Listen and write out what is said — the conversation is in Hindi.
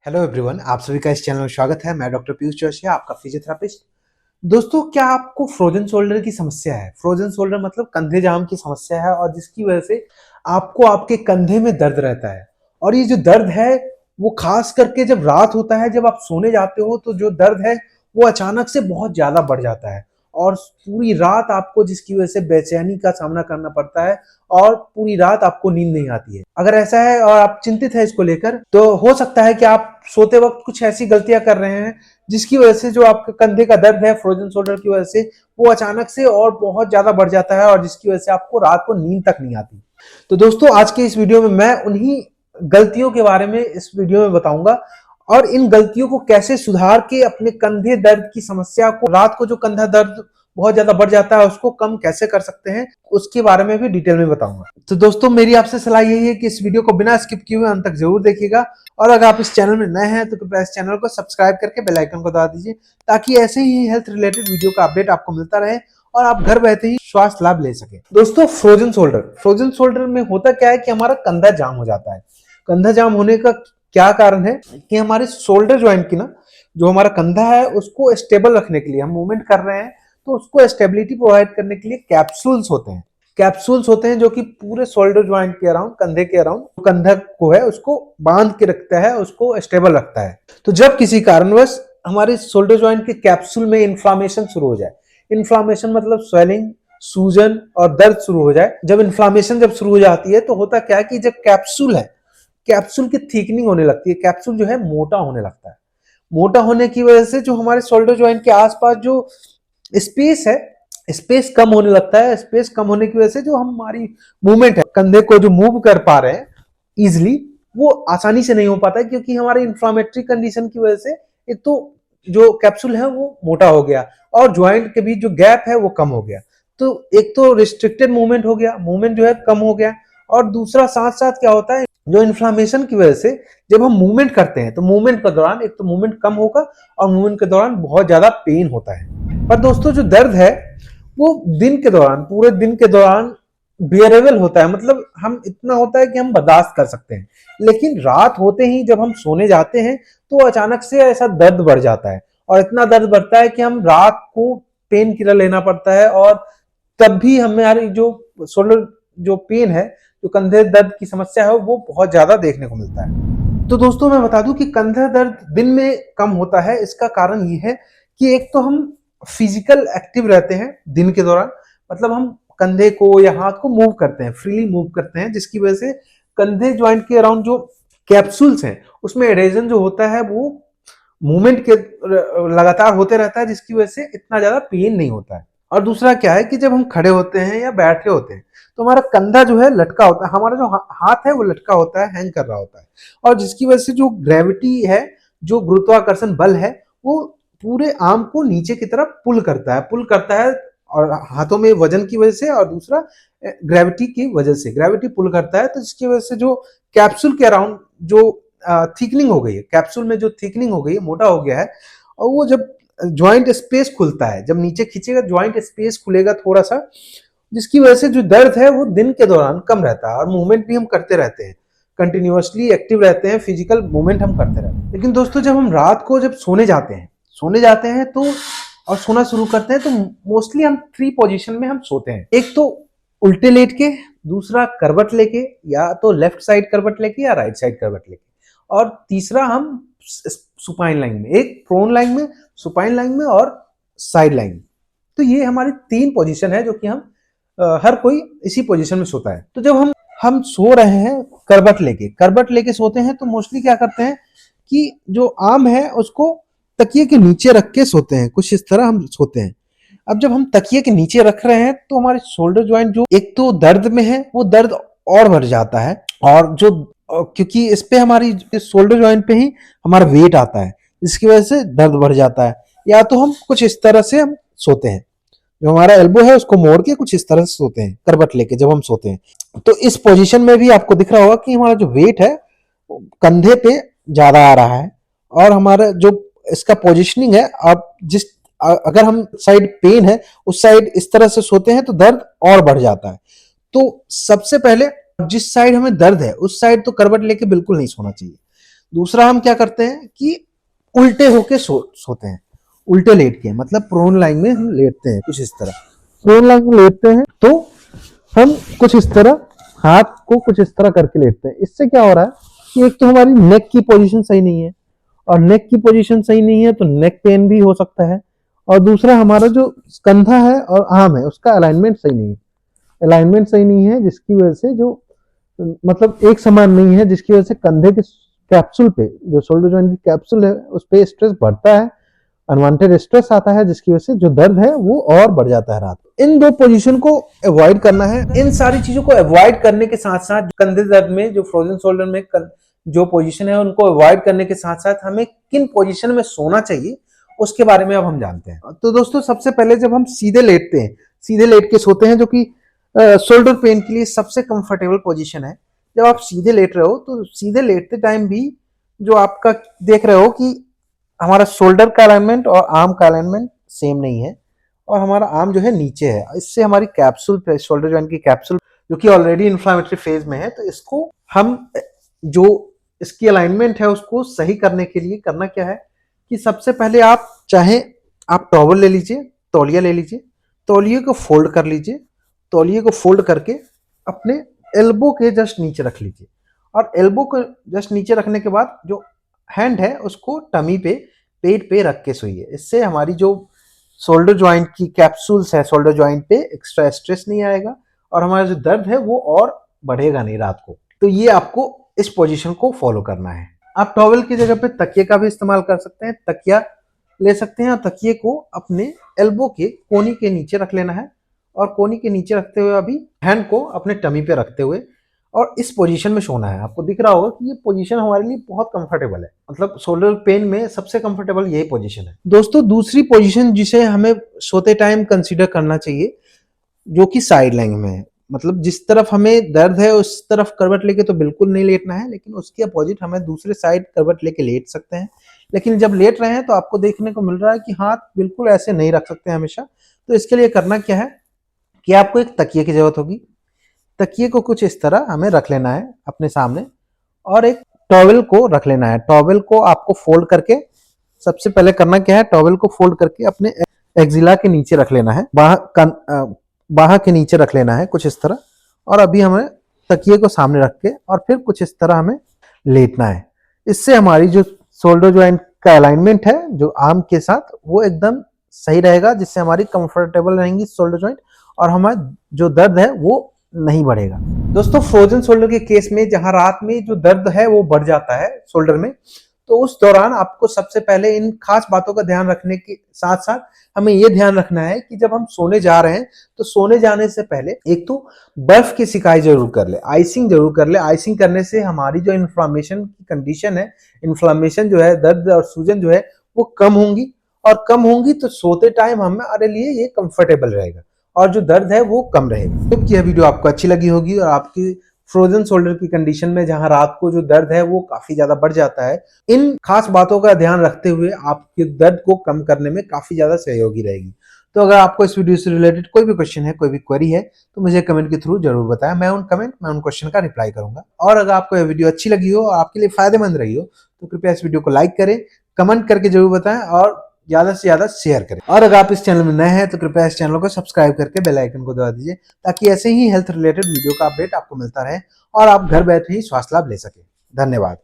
हेलो एवरीवन, आप सभी का इस चैनल में स्वागत है। मैं डॉक्टर पीयूष जोशी, आपका फिजियोथेरापिस्ट। दोस्तों, क्या आपको फ्रोजन शोल्डर की समस्या है? फ्रोजन शोल्डर मतलब कंधे जाम की समस्या है और जिसकी वजह से आपको आपके कंधे में दर्द रहता है। और ये जो दर्द है वो खास करके जब रात होता है, जब आप सोने जाते हो तो जो दर्द है वो अचानक से बहुत ज्यादा बढ़ जाता है और पूरी रात आपको जिसकी वजह से बेचैनी का सामना करना पड़ता है और पूरी रात आपको नींद नहीं आती है। अगर ऐसा है और आप चिंतित है इसको लेकर, तो हो सकता है कि आप सोते वक्त कुछ ऐसी गलतियां कर रहे हैं जिसकी वजह से जो आपके कंधे का दर्द है फ्रोजन शोल्डर की वजह से वो अचानक से और बहुत ज्यादा बढ़ जाता है और जिसकी वजह से आपको रात को नींद तक नहीं आती। तो दोस्तों, आज के इस वीडियो में मैं उन्हीं गलतियों के बारे में इस वीडियो में बताऊंगा और इन गलतियों को कैसे सुधार के अपने कंधे दर्द की समस्या को, रात को जो कंधा दर्द बहुत ज्यादा बढ़ जाता है उसको कम कैसे कर सकते हैं, उसके बारे में भी डिटेल में बताऊंगा। तो दोस्तों, मेरी आपसे सलाह यही है कि इस वीडियो को बिना स्किप किए हुए अंत तक जरूर देखिएगा और अगर आप इस चैनल में नए हैं तो कृपया इस चैनल को सब्सक्राइब करके बेल आइकन को दबा दीजिए ताकि ऐसे ही हेल्थ रिलेटेड वीडियो का अपडेट आपको मिलता रहे और आप घर बैठे ही स्वास्थ्य लाभ ले सके। दोस्तों, फ्रोजन शोल्डर में होता क्या है कि हमारा कंधा जाम हो जाता है। कंधा जाम होने का क्या कारण है कि हमारे शोल्डर ज्वाइंट की ना, जो हमारा कंधा है उसको स्टेबल रखने के लिए हम मूवमेंट कर रहे हैं तो उसको स्टेबिलिटी प्रोवाइड करने के लिए कैप्सूल्स होते हैं जो कि पूरे शोल्डर ज्वाइंट के अराउंड, कंधे के अराउंड कंधा को है उसको बांध के रखता है, उसको स्टेबल रखता है। तो जब किसी कारणवश हमारे शोल्डर ज्वाइंट के कैप्सूल में इन्फ्लामेशन शुरू हो जाए, इन्फ्लामेशन मतलब स्वेलिंग, सूजन और दर्द शुरू हो जाए, जब इन्फ्लामेशन जब शुरू हो जाती है तो होता क्या है कि जब कैप्सूल है, कैप्सूल की थिकनिंग होने लगती है, कैप्सूल जो है मोटा होने लगता है। मोटा होने की वजह से जो हमारे शोल्डर ज्वाइंट के आसपास जो स्पेस है, स्पेस कम होने लगता है। स्पेस कम होने की वजह से जो हमारी मूवमेंट है, कंधे को जो मूव कर पा रहे हैं इजिली, वो आसानी से नहीं हो पाता है क्योंकि हमारे इंफ्लामेटरी कंडीशन की वजह से एक तो जो कैप्सूल है वो मोटा हो गया और ज्वाइंट के बीच जो गैप है वो कम हो गया। तो एक तो रिस्ट्रिक्टेड मूवमेंट हो गया, मूवमेंट जो है कम हो गया और दूसरा साथ साथ क्या होता है, जो इन्फ्लामेशन की वजह से जब हम मूवमेंट करते हैं तो मूवमेंट के दौरान एक तो मूवमेंट कम होगा और मूवमेंट के दौरान बहुत ज्यादा पेन होता है। पर दोस्तों, जो दर्द है वो दिन के दौरान, पूरे दिन के दौरान बियरेबल होता है, मतलब हम इतना होता है कि हम बर्दाश्त कर सकते हैं। लेकिन रात होते ही जब हम सोने जाते हैं तो अचानक से ऐसा दर्द बढ़ जाता है और इतना दर्द बढ़ता है कि हम रात को पेन किलर लेना पड़ता है और तब भी हमारी जो शोल्डर जो पेन है, जो कंधे दर्द की समस्या है, वो बहुत ज्यादा देखने को मिलता है। तो दोस्तों, मैं बता दूं कि कंधा दर्द दिन में कम होता है, इसका कारण ये है कि एक तो हम फिजिकल एक्टिव रहते हैं दिन के दौरान, मतलब हम कंधे को या हाथ को मूव करते हैं, फ्रीली मूव करते हैं, जिसकी वजह से कंधे ज्वाइंट के अराउंड जो कैप्सूल्स हैं उसमें एडेजन जो होता है वो मूवमेंट के लगातार होते रहता है, जिसकी वजह से इतना ज्यादा पेन नहीं होता है। और दूसरा क्या है कि जब हम खड़े होते हैं या बैठे होते हैं तो हमारा कंधा जो है लटका होता है, हमारा जो हाथ है वो लटका होता है, हैंग कर रहा होता है और जिसकी वजह से जो ग्रेविटी है, जो गुरुत्वाकर्षण बल है, वो पूरे आर्म को नीचे की तरफ पुल करता है और हाथों में वजन की वजह से और दूसरा ग्रेविटी की वजह से ग्रेविटी पुल करता है। तो जिसकी वजह से जो कैप्सूल के अराउंड जो थिकनिंग हो गई है, कैप्सूल में जो थिकनिंग हो गई है, मोटा हो गया है, और वो जब ज्वाइंट स्पेस खुलता है, जब नीचे खींचेगा ज्वाइंट स्पेस खुलेगा थोड़ा सा, जिसकी वजह से जो दर्द है वो दिन के दौरान कम रहता है और मूवमेंट भी हम करते रहते हैं, कंटिन्यूअसली एक्टिव रहते हैं, फिजिकल मूवमेंट हम करते रहते हैं। लेकिन दोस्तों, जब हम रात को जब सोने जाते हैं तो और सोना शुरू करते हैं तो मोस्टली हम 3 पोजीशन में हम सोते हैं। एक तो उल्टे लेट के, दूसरा करवट लेके, या तो लेफ्ट साइड करवट लेके या राइट साइड करवट लेके, और तीसरा हम सुपाइन लाइन में, एक प्रोन लाइन में, सुपाइन लाइन में और साइड लाइन। तो ये हमारी 3 पोजीशन है जो कि हम हर कोई इसी पोजीशन में सोता है। तो जब हम सो रहे हैं करवट लेके सोते हैं तो मोस्टली क्या करते हैं कि जो आर्म है उसको तकिए के नीचे रख के सोते हैं, कुछ इस तरह हम सोते हैं। अब जब हम तकिए के नीचे रख रहे हैं तो हमारे शोल्डर ज्वाइंट जो एक तो दर्द में है वो दर्द और बढ़ जाता है और जो क्योंकि इस पे हमारी शोल्डर ज्वाइंट पे ही हमारा वेट आता है, जिसकी वजह से दर्द बढ़ जाता है। या तो हम कुछ इस तरह से हम सोते हैं, जो हमारा एल्बो है उसको मोड़ के कुछ इस तरह से सोते हैं करवट लेके जब हम सोते हैं। तो इस पोजीशन में भी आपको दिख रहा होगा कि हमारा जो वेट है कंधे पे ज्यादा आ रहा है और हमारा जो इसका पोजीशनिंग है, आप जिस अगर हम साइड पेन है उस साइड इस तरह से सोते हैं तो दर्द और बढ़ जाता है। तो सबसे पहले जिस साइड हमें दर्द है उस साइड तो करवट लेके बिल्कुल नहीं सोना चाहिए। दूसरा हम क्या करते हैं कि उल्टे होके सोते हैं, उल्टे लेट के, मतलब प्रोन लाइन में हम लेटते हैं कुछ इस तरह। प्रोन लाइन में लेटते हैं तो हम कुछ इस तरह हाथ को कुछ इस तरह करके लेटते हैं। इससे क्या हो रहा है कि एक तो हमारी नेक की पोजीशन सही नहीं है, और नेक की पोजीशन सही नहीं है तो नेक पेन भी हो सकता है, और दूसरा हमारा जो कंधा है और आर्म है उसका अलाइनमेंट सही नहीं है, अलाइनमेंट सही नहीं है, जिसकी वजह से जो मतलब एक समान नहीं है, जिसकी वजह से कंधे के कैप्सूल पे, जो शोल्डर जॉइंट की कैप्सूल है उस पे स्ट्रेस बढ़ता है, अनवांटेड स्ट्रेस आता है, जिसकी वजह से जो दर्द है वो और बढ़ जाता है रात को। इन दो पोजीशन को अवॉइड करना है। इन सारी चीजों को अवॉइड करने के साथ साथ कंधे दर्द में, जो फ्रोजन शोल्डर में जो पोजीशन है उनको अवॉइड करने के साथ साथ हमें किन पोजीशन में सोना चाहिए उसके बारे में अब हम जानते हैं। तो दोस्तों सबसे पहले जब हम सीधे लेटते हैं, सीधे लेट के सोते हैं, जो कि शोल्डर पेन के लिए सबसे कंफर्टेबल पोजीशन है। जब आप सीधे लेट रहे हो तो सीधे लेटते टाइम भी जो आपका देख रहे हो कि हमारा शोल्डर का अलाइनमेंट और आर्म का अलाइनमेंट सेम नहीं है, और हमारा आर्म जो है नीचे है। इससे हमारी कैप्सूल पे, शोल्डर जॉइंट की कैप्सूल जो कि ऑलरेडी इन्फ्लामेटरी फेज में है, तो इसको हम जो इसकी अलाइनमेंट है उसको सही करने के लिए करना क्या है कि सबसे पहले आप चाहे आप टॉवल ले लीजिए, तौलिया ले लीजिए, तौलिए को फोल्ड कर लीजिए, तौलिए को फोल्ड करके अपने एल्बो के जस्ट नीचे रख लीजिए, और एल्बो को जस्ट नीचे रखने के बाद जो हैंड है उसको टमी पे, पेट पे रख के सोइए। इससे हमारी जो शोल्डर जॉइंट की कैप्सूल्स है शोल्डर जॉइंट पे एक्स्ट्रा स्ट्रेस नहीं आएगा, और हमारा जो दर्द है वो और बढ़ेगा नहीं रात को। तो ये आपको इस पोजीशन को फॉलो करना है। आप टॉवल की जगह पे तकिए का भी इस्तेमाल कर सकते हैं, तकिया ले सकते हैं, और तकिए को अपने एल्बो के कोनी के नीचे रख लेना है, और कोनी के नीचे रखते हुए अभी हैंड को अपने टमी पे रखते हुए और इस पोजीशन में सोना है। आपको दिख रहा होगा कि ये पोजीशन हमारे लिए बहुत कंफर्टेबल है, मतलब शोल्डर पेन में सबसे कंफर्टेबल यही पोजीशन है। दोस्तों दूसरी पोजीशन जिसे हमें सोते टाइम कंसीडर करना चाहिए, जो कि साइड लाइन में है, मतलब जिस तरफ हमें दर्द है उस तरफ करवट लेके तो बिल्कुल नहीं लेटना है, लेकिन उसके अपोजिट हमें दूसरे साइड करवट लेके लेट सकते हैं। लेकिन जब लेट रहे हैं तो आपको देखने को मिल रहा है कि हाथ बिल्कुल ऐसे नहीं रख सकते हमेशा। तो इसके लिए करना क्या है कि आपको एक तकिए की जरूरत होगी। तकिए को कुछ इस तरह हमें रख लेना है अपने सामने, और एक टॉवेल को रख लेना है। टॉवेल को आपको फोल्ड करके, सबसे पहले करना क्या है, टॉवेल को फोल्ड करके अपने एक्जिला के नीचे रख लेना है, बाह के नीचे रख लेना है कुछ इस तरह, और अभी हमें तकिए को सामने रख के और फिर कुछ इस तरह हमें लेटना है। इससे हमारी जो शोल्डर ज्वाइंट का अलाइनमेंट है जो आर्म के साथ वो एकदम सही रहेगा, जिससे हमारी कंफर्टेबल रहेंगी शोल्डर ज्वाइंट, और हमारा जो दर्द है वो नहीं बढ़ेगा। दोस्तों फ्रोजन शोल्डर के केस में जहां रात में जो दर्द है वो बढ़ जाता है शोल्डर में, तो उस दौरान आपको सबसे पहले इन खास बातों का ध्यान रखने के साथ साथ हमें यह ध्यान रखना है कि जब हम सोने जा रहे हैं तो सोने जाने से पहले एक तो बर्फ की सिकाई जरूर कर ले, आइसिंग जरूर कर ले। आइसिंग करने से हमारी जो इन्फ्लामेशन की कंडीशन है, इन्फ्लामेशन जो है, दर्द और सूजन जो है वो कम होंगी, और कम होंगी तो सोते टाइम हमारे लिए ये कंफर्टेबल रहेगा और जो दर्द है वो कम रहेगा। तो यह वीडियो आपको अच्छी लगी होगी और आपकी फ्रोजन शोल्डर की कंडीशन में जहां रात को जो दर्द है वो काफी ज्यादा बढ़ जाता है, इन खास बातों का ध्यान रखते हुए आपके दर्द को कम करने में काफी ज्यादा सहयोगी रहेगी। तो अगर आपको इस वीडियो से रिलेटेड कोई भी क्वेश्चन है, कोई भी क्वेरी है, तो मुझे कमेंट के थ्रू जरूर बताएं। मैं उन क्वेश्चन का रिप्लाई करूंगा। और अगर आपको यह वीडियो अच्छी लगी हो और आपके लिए फायदेमंद रही हो तो कृपया इस वीडियो को लाइक करें, कमेंट करके जरूर बताएं और ज्यादा से ज्यादा शेयर करें। और अगर आप इस चैनल में नए हैं तो कृपया इस चैनल को सब्सक्राइब करके बेल आइकन को दबा दीजिए, ताकि ऐसे ही हेल्थ रिलेटेड वीडियो का अपडेट आपको मिलता रहे और आप घर बैठे ही स्वास्थ्य लाभ ले सके। धन्यवाद।